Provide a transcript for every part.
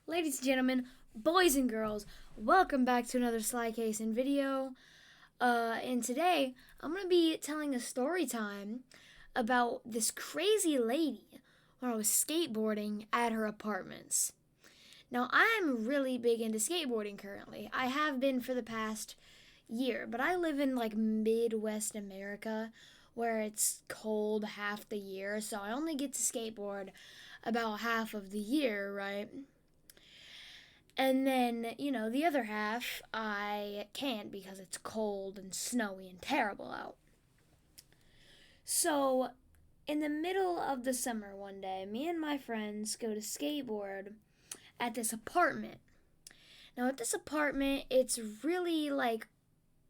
Ladies and gentlemen, boys and girls, welcome back to another Sly Casing video. And today I'm going to be telling a story time about this crazy lady when I was skateboarding at her apartments. Now, I'm really big into skateboarding currently. I have been for the past year, but I live in like Midwest America where it's cold half the year, so I only get to skateboard about half of the year, right? And then, the other half I can't because it's cold and snowy and terrible out. So, in the middle of the summer one day, me and my friends go to skateboard at this apartment. Now, at this apartment, it's really like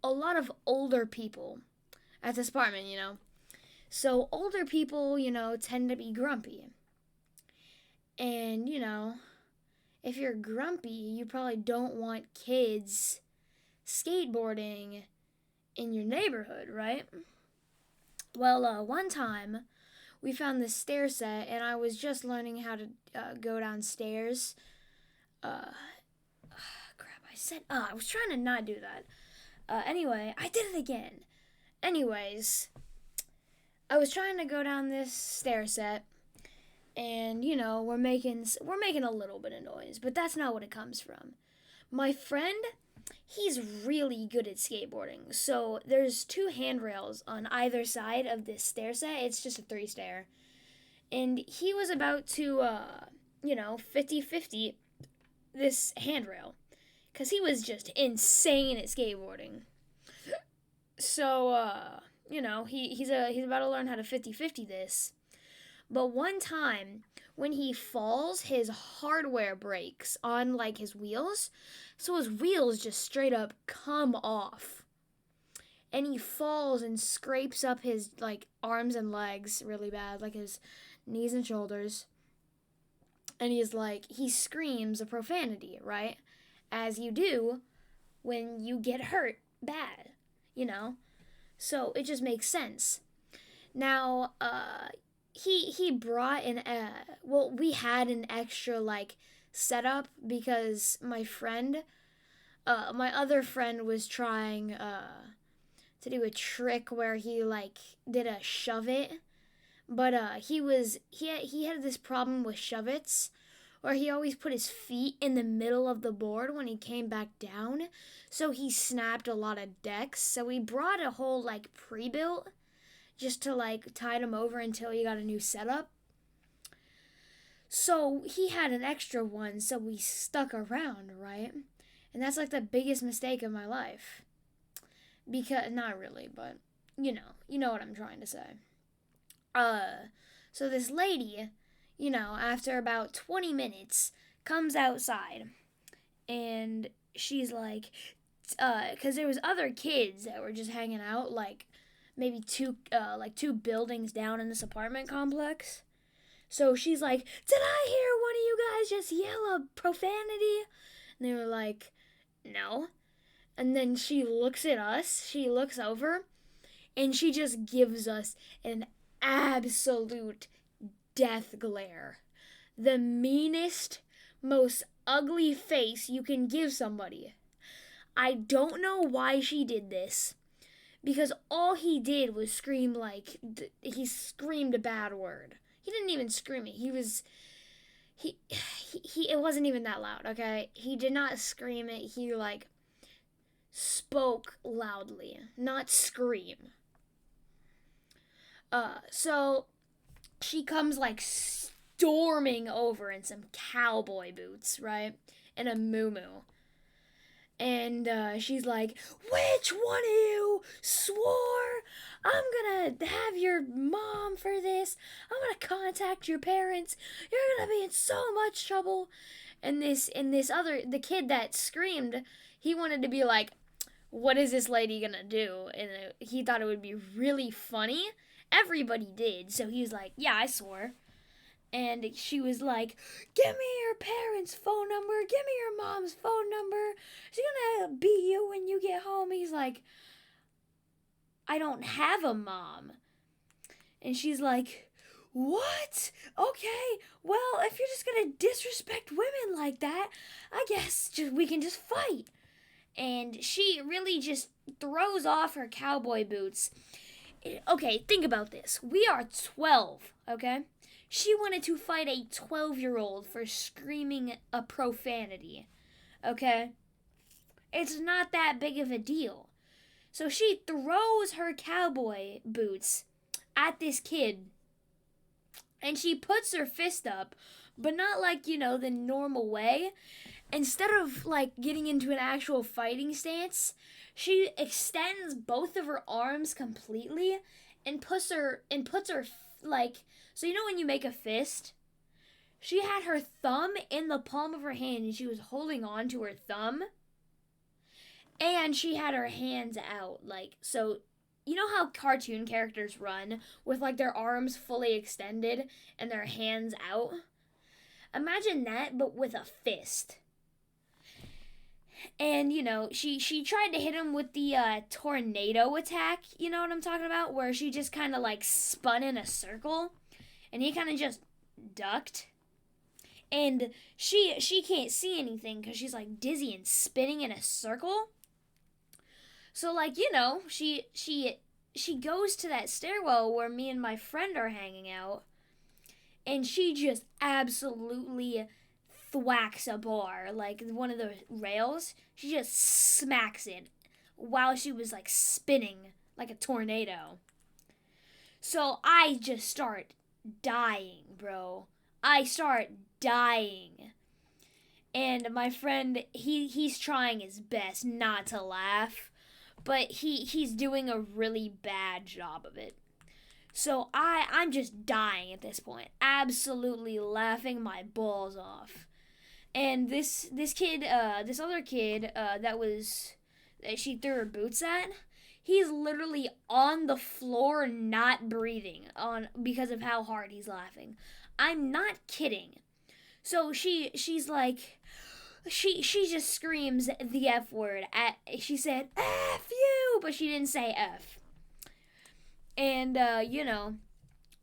a lot of older people at this apartment. So, older people, tend to be grumpy. And, if you're grumpy, you probably don't want kids skateboarding in your neighborhood, right? Well, one time we found this stair set, and I was just learning how to go downstairs. Crap, I was trying to not do that. Anyway, I did it again. Anyways, I was trying to go down this stair set, and we're making a little bit of noise, but that's not what it comes from. My friend, he's really good at skateboarding. So there's two handrails on either side of this stair set. It's just a three stair. And he was about to 50-50 this handrail cuz he was just insane at skateboarding. So he's about to learn how to 50-50 this. But one time, when he falls, his hardware breaks on like his wheels. So his wheels just straight up come off. And he falls and scrapes up his like arms and legs really bad, like his knees and shoulders. And he screams a profanity, right? As you do when you get hurt bad, you know? So it just makes sense. Now, he brought we had an extra like setup because my other friend was trying to do a trick where he like did a shove it, but he had this problem with shove its where he always put his feet in the middle of the board when he came back down, so he snapped a lot of decks. So we brought a whole like pre-built just to like tide him over until he got a new setup. So he had an extra one, so we stuck around, right? And that's like the biggest mistake of my life. Because not really, but you know what I'm trying to say. So this lady, after about 20 minutes comes outside and she's like cuz there was other kids that were just hanging out like maybe two buildings down in this apartment complex. So she's like, "Did I hear one of you guys just yell a profanity?" And they were like, "No." And then she looks at us, she looks over, and she just gives us an absolute death glare. The meanest, most ugly face you can give somebody. I don't know why she did this, because all he did was scream he screamed a bad word. He didn't even scream it. He it wasn't even that loud, okay? He did not scream it. He like spoke loudly, not scream. So she comes like storming over in some cowboy boots, right? And a moo. And she's like, "Which one of you swore? I'm gonna have your mom for this. I'm gonna contact your parents. You're gonna be in so much trouble." And the kid that screamed, he wanted to be like, "What is this lady gonna do?" And he thought it would be really funny. Everybody did, so he was like, "Yeah, I swore." And she was like, "Give me your parents' phone number. Give me your mom's phone number. She's gonna beat you when you get home." He's like, "I don't have a mom." And she's like, what? Okay, well, if you're just gonna disrespect women like that, I guess we can just fight. And she really just throws off her cowboy boots. Okay, think about this. We are 12, okay? She wanted to fight a 12-year-old for screaming a profanity, okay? It's not that big of a deal. So she throws her cowboy boots at this kid, and she puts her fist up, but not like, the normal way. Instead of like getting into an actual fighting stance, she extends both of her arms completely and puts her like, so when you make a fist, she had her thumb in the palm of her hand and she was holding on to her thumb, and she had her hands out, like, so you know how cartoon characters run with like their arms fully extended and their hands out? Imagine that, but with a fist. And she tried to hit him with the tornado attack. You know what I'm talking about? Where she just kind of like spun in a circle, and he kind of just ducked. And she can't see anything because she's like dizzy and spinning in a circle. So like she goes to that stairwell where me and my friend are hanging out, and she just absolutely thwacks a bar, like one of the rails. She just smacks it while she was like spinning like a tornado. So I just start dying, bro. I start dying. And my friend, he's trying his best not to laugh, but he's doing a really bad job of it. So I'm just dying at this point, absolutely laughing my balls off. And this other kid that she threw her boots at, he's literally on the floor not breathing on because of how hard he's laughing. I'm not kidding. So she's like, she just screams the F word. She said F you, but she didn't say F. And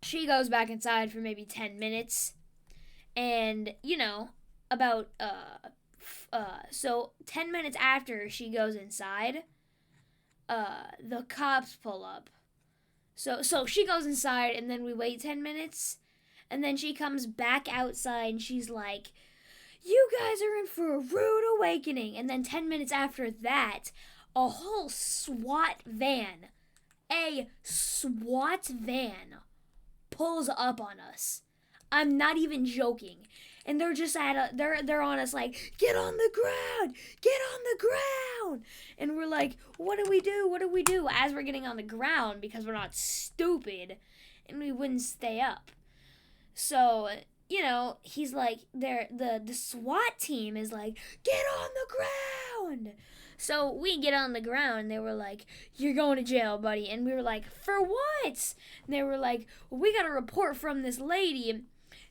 she goes back inside for maybe 10 minutes, and about so 10 minutes after she goes inside, the cops pull up. So she goes inside, and then we wait 10 minutes, and then she comes back outside and she's like, you guys are in for a rude awakening. And then 10 minutes after that, a whole a SWAT van pulls up on us. I'm not even joking. And they're just they're on us like, get on the ground, get on the ground. And we're like, what do we do? What do we do? As we're getting on the ground, because we're not stupid and we wouldn't stay up. So, he's like, the SWAT team is like, get on the ground. So we get on the ground, and they were like, you're going to jail, buddy. And we were like, for what? And they were like, well, we got a report from this lady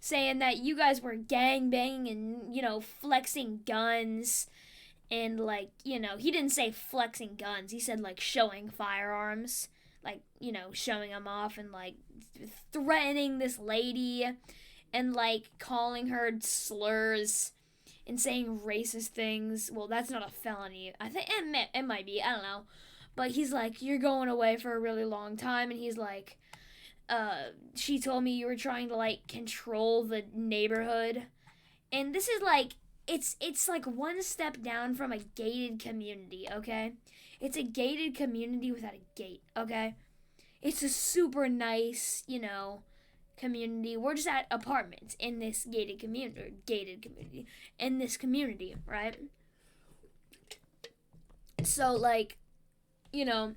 saying that you guys were gang banging and, flexing guns. And, like, he didn't say flexing guns. He said, like, showing firearms. Like, showing them off and, like, threatening this lady and, like, calling her slurs and saying racist things. Well, that's not a felony. I think it might be. I don't know. But he's like, you're going away for a really long time. And he's like, she told me you were trying to, like, control the neighborhood. And this is, like, it's like one step down from a gated community, okay? It's a gated community without a gate, okay? It's a super nice, community. We're just at apartments in this gated community, in this community, right? So, like, they're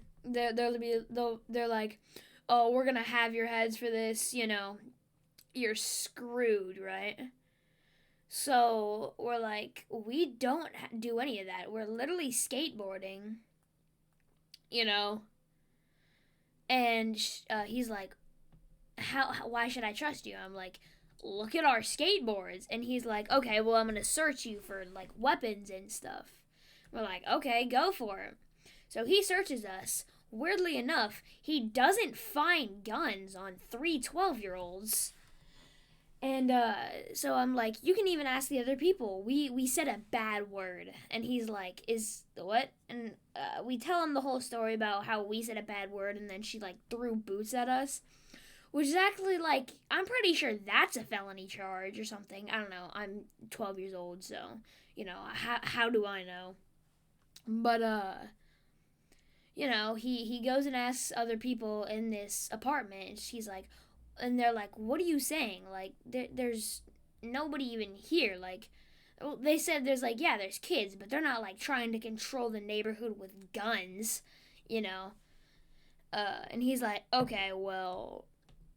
like, oh, we're gonna have your heads for this, you're screwed, right? So we're like, we don't do any of that. We're literally skateboarding, and he's like, why should I trust you? I'm like, look at our skateboards. And he's like, okay, well, I'm gonna search you for, like, weapons and stuff. We're like, okay, go for it. So he searches us. weirdly enough, he doesn't find guns on 3 12-year-olds. And so I'm like, you can even ask the other people. We said a bad word, and he's like, is what? And we tell him the whole story about how we said a bad word, and then she like threw boots at us, which is actually like, I'm pretty sure that's a felony charge or something. I don't know. I'm 12 years old, so how do I know? But he goes and asks other people in this apartment, and she's like, and they're like, what are you saying? Like, there's nobody even here. Like, well, they said there's like, yeah, there's kids, but they're not like trying to control the neighborhood with guns, you know. And he's like, okay, well,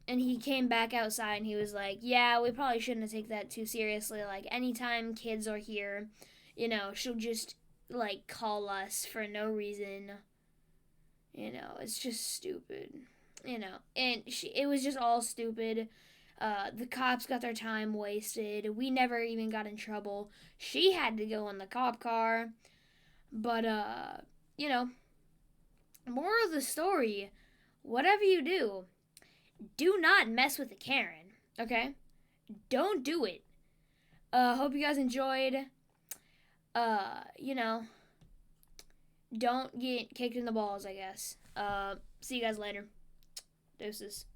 and he came back outside and he was like, yeah, we probably shouldn't take that too seriously. Like, anytime kids are here, she'll just like call us for no reason. It's just stupid. And it was just all stupid. The cops got their time wasted. We never even got in trouble. She had to go in the cop car. But, you know, moral of the story, whatever you do not mess with a Karen, okay? Don't do it. Hope you guys enjoyed. You know, don't get kicked in the balls, I guess. See you guys later. Deuces.